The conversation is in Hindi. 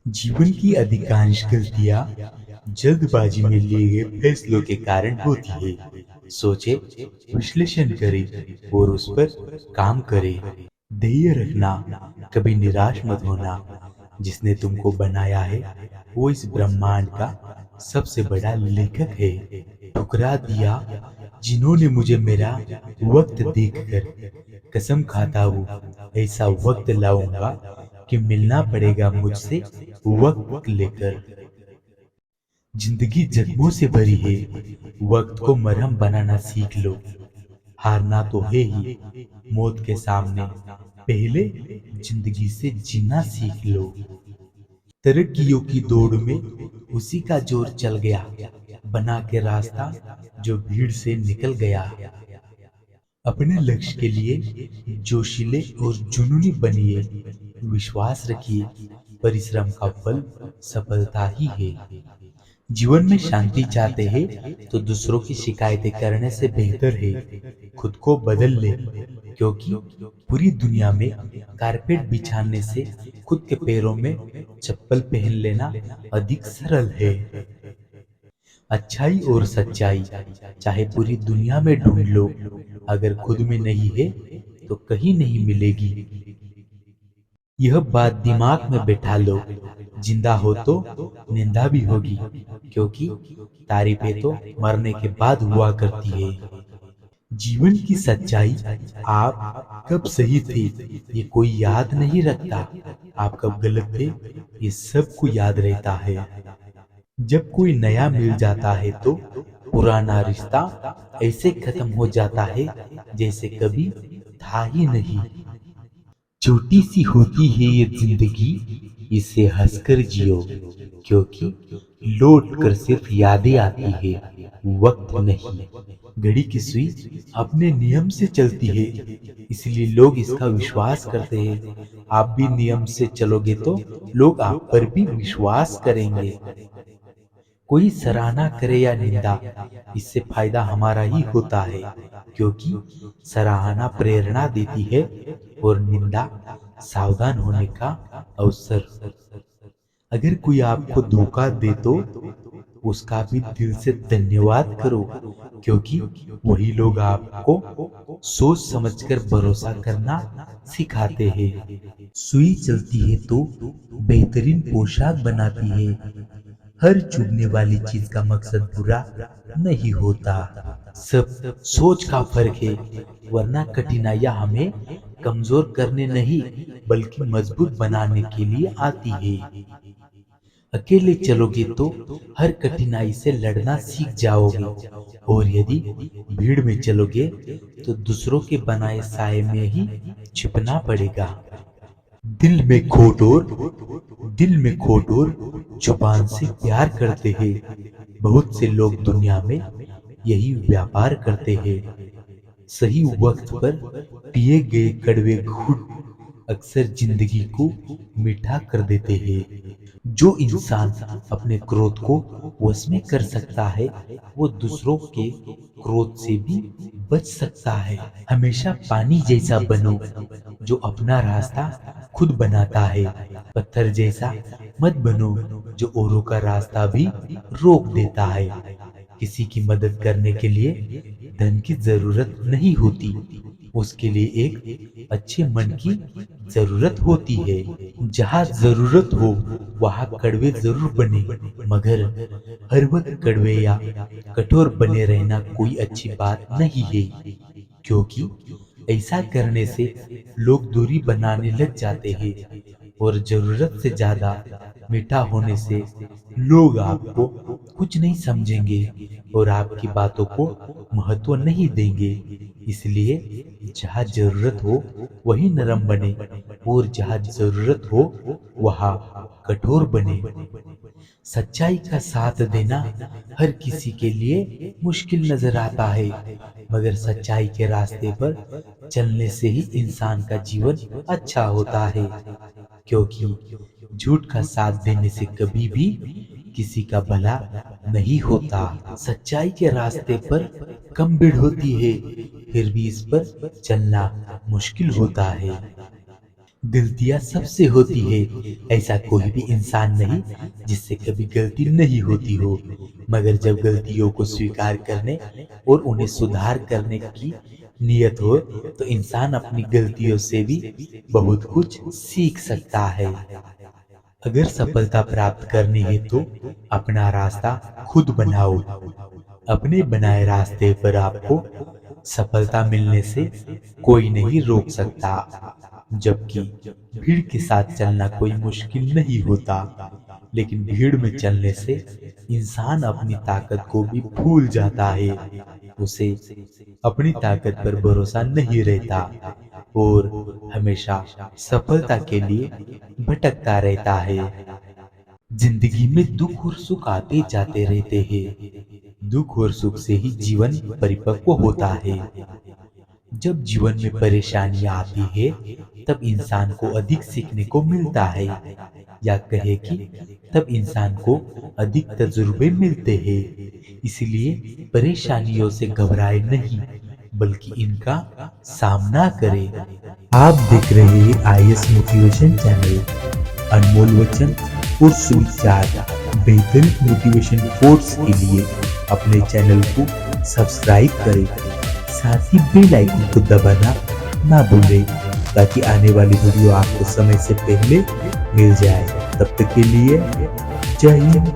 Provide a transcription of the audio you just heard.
जीवन की अधिकांश गलतियां जल्दबाजी में लिए गए फैसलों के कारण होती है। सोचे, विश्लेषण करे और उस पर काम करे। धैर्य रखना, कभी निराश मत होना। जिसने तुमको बनाया है वो इस ब्रह्मांड का सबसे बड़ा लेखक है। ठुकरा दिया जिन्होंने मुझे मेरा वक्त देखकर। कसम खाता हूँ ऐसा वक्त लाऊंगा कि मिलना पड़ेगा मुझसे वक्त लेकर। जिंदगी जख्मों से भरी है, वक्त को मरहम बनाना सीख लो। हारना तो है ही, मौत के सामने पहले जिंदगी से जीना सीख लो। तरक्कियों की दौड़ में उसी का जोर चल गया, बना के रास्ता जो भीड़ से निकल गया। अपने लक्ष्य के लिए जोशीले और जुनूनी बनिए। विश्वास रखिए, परिश्रम का फल सफलता ही है। जीवन में शांति चाहते हैं तो दूसरों की शिकायतें करने से बेहतर है खुद को बदल ले। क्योंकि पूरी दुनिया में कारपेट बिछाने से खुद के पैरों में चप्पल पहन लेना अधिक सरल है। अच्छाई और सच्चाई चाहे पूरी दुनिया में ढूंढ लो, अगर खुद में नहीं है तो कहीं नहीं मिलेगी। यह बात दिमाग में बैठा लो, जिंदा हो तो निंदा भी होगी, क्योंकि तारीफें तो मरने के बाद हुआ करती है। जीवन की सच्चाई, आप कब सही थे ये कोई याद नहीं रखता, आप कब गलत थे ये सबको याद रहता है। जब कोई नया मिल जाता है तो पुराना रिश्ता ऐसे खत्म हो जाता है जैसे कभी था ही नहीं। छोटी सी होती है ये जिंदगी, इसे हंसकर जियो, क्योंकि लौट कर सिर्फ यादें आती है, वक्त नहीं। घड़ी की सुई अपने नियम से चलती है, इसलिए लोग इसका विश्वास करते हैं। आप भी नियम से चलोगे तो लोग आप पर भी विश्वास करेंगे। कोई सराहना करे या निंदा, इससे फायदा हमारा ही होता है, क्योंकि सराहना प्रेरणा देती है और निंदा सावधान होने का अवसर। अगर कोई आपको धोखा दे तो उसका भी दिल से धन्यवाद करो, क्योंकि वही लोग आपको सोच समझकर भरोसा करना सिखाते हैं। सुई चलती है तो बेहतरीन पोशाक बनाती है। हर चुभने वाली चीज का मकसद बुरा नहीं होता, सब सोच का फर्क है। वरना कठिनाइयां हमें कमजोर करने नहीं बल्कि मजबूत बनाने के लिए आती है। अकेले चलोगे तो हर कठिनाई से लड़ना सीख जाओगे, और यदि भीड़ में चलोगे तो दूसरों के बनाए साए में ही छिपना पड़ेगा। दिल में खोट और दिल में खोट और जुबान से प्यार करते हैं। बहुत से लोग दुनिया में यही व्यापार करते हैं। सही वक्त पर पिए गए कड़वे घूंट अक्सर जिंदगी को मीठा कर देते हैं। जो इंसान अपने क्रोध को वश में कर सकता है वो दूसरों के क्रोध से भी बच सकता है। हमेशा पानी जैसा बनो जो अपना रास्ता खुद बनाता है। पत्थर जैसा मत बनो जो औरों का रास्ता भी रोक देता है। किसी की मदद करने के लिए धन की जरूरत नहीं होती, उसके लिए एक अच्छे मन की जरूरत होती है। जहाँ जरूरत हो वहाँ कड़वे जरूर बने, मगर हर वक्त कड़वे या कठोर बने रहना कोई अच्छी बात नहीं है, क्योंकि ऐसा करने से लोग दूरी बनाने लग जाते हैं, और जरूरत से ज्यादा मीठा होने से लोग आपको कुछ नहीं समझेंगे और आपकी बातों को महत्व नहीं देंगे। इसलिए जहाँ जरूरत हो वही नरम बने, और जहाँ जरूरत हो वहाँ कठोर बने। सच्चाई का साथ देना हर किसी के लिए मुश्किल नजर आता है, मगर सच्चाई के रास्ते पर चलने से ही इंसान का जीवन अच्छा होता है। क्योंकि झूठ का साथ देने से कभी भी किसी का भला नहीं होता। सच्चाई के रास्ते पर कम भीड़ होती है, फिर भी इस पर चलना मुश्किल होता है। गलतियां सबसे होती है। ऐसा कोई भी इंसान नहीं जिससे कभी गलती नहीं होती हो। मगर जब गलतियों को स्वीकार करने और उन्हें सुधार करने की नियत हो तो इंसान अपनी गलतियों से भी बहुत कुछ सीख सकता है। अगर सफलता प्राप्त करनी है तो अपना रास्ता खुद बनाओ। अपने बनाए रास्ते पर आपको सफलता मिलने से कोई नहीं रोक सकता। जबकि भीड़ के साथ चलना कोई मुश्किल नहीं होता, लेकिन भीड़ में चलने से इंसान अपनी ताकत को भी भूल जाता है। उसे अपनी ताकत पर भरोसा नहीं रहता और हमेशा सफलता के लिए भटकता रहता है। जिंदगी में दुख और सुख आते जाते रहते हैं। दुख और सुख से ही जीवन परिपक्व होता है। जब जीवन में परेशानियां आती है तब इंसान को अधिक सीखने को मिलता है, या कहे कि तब इंसान को अधिक तजुर्बे मिलते हैं। इसलिए परेशानियों से घबराए नहीं, बल्कि इनका सामना करें। आप देख रहे हैं आईएएस मोटिवेशन चैनल। अनमोल वचन और सुविचार बेहतर मोटिवेशन कोर्स के लिए अपने चैनल को सब्सक्राइब करें। साथ ही बेल आइकन को दबाना ना भूलें ताकि आने वाली वीडियो आपको समय से पहले मिल जाए। तब तक के लिए जय हिंद।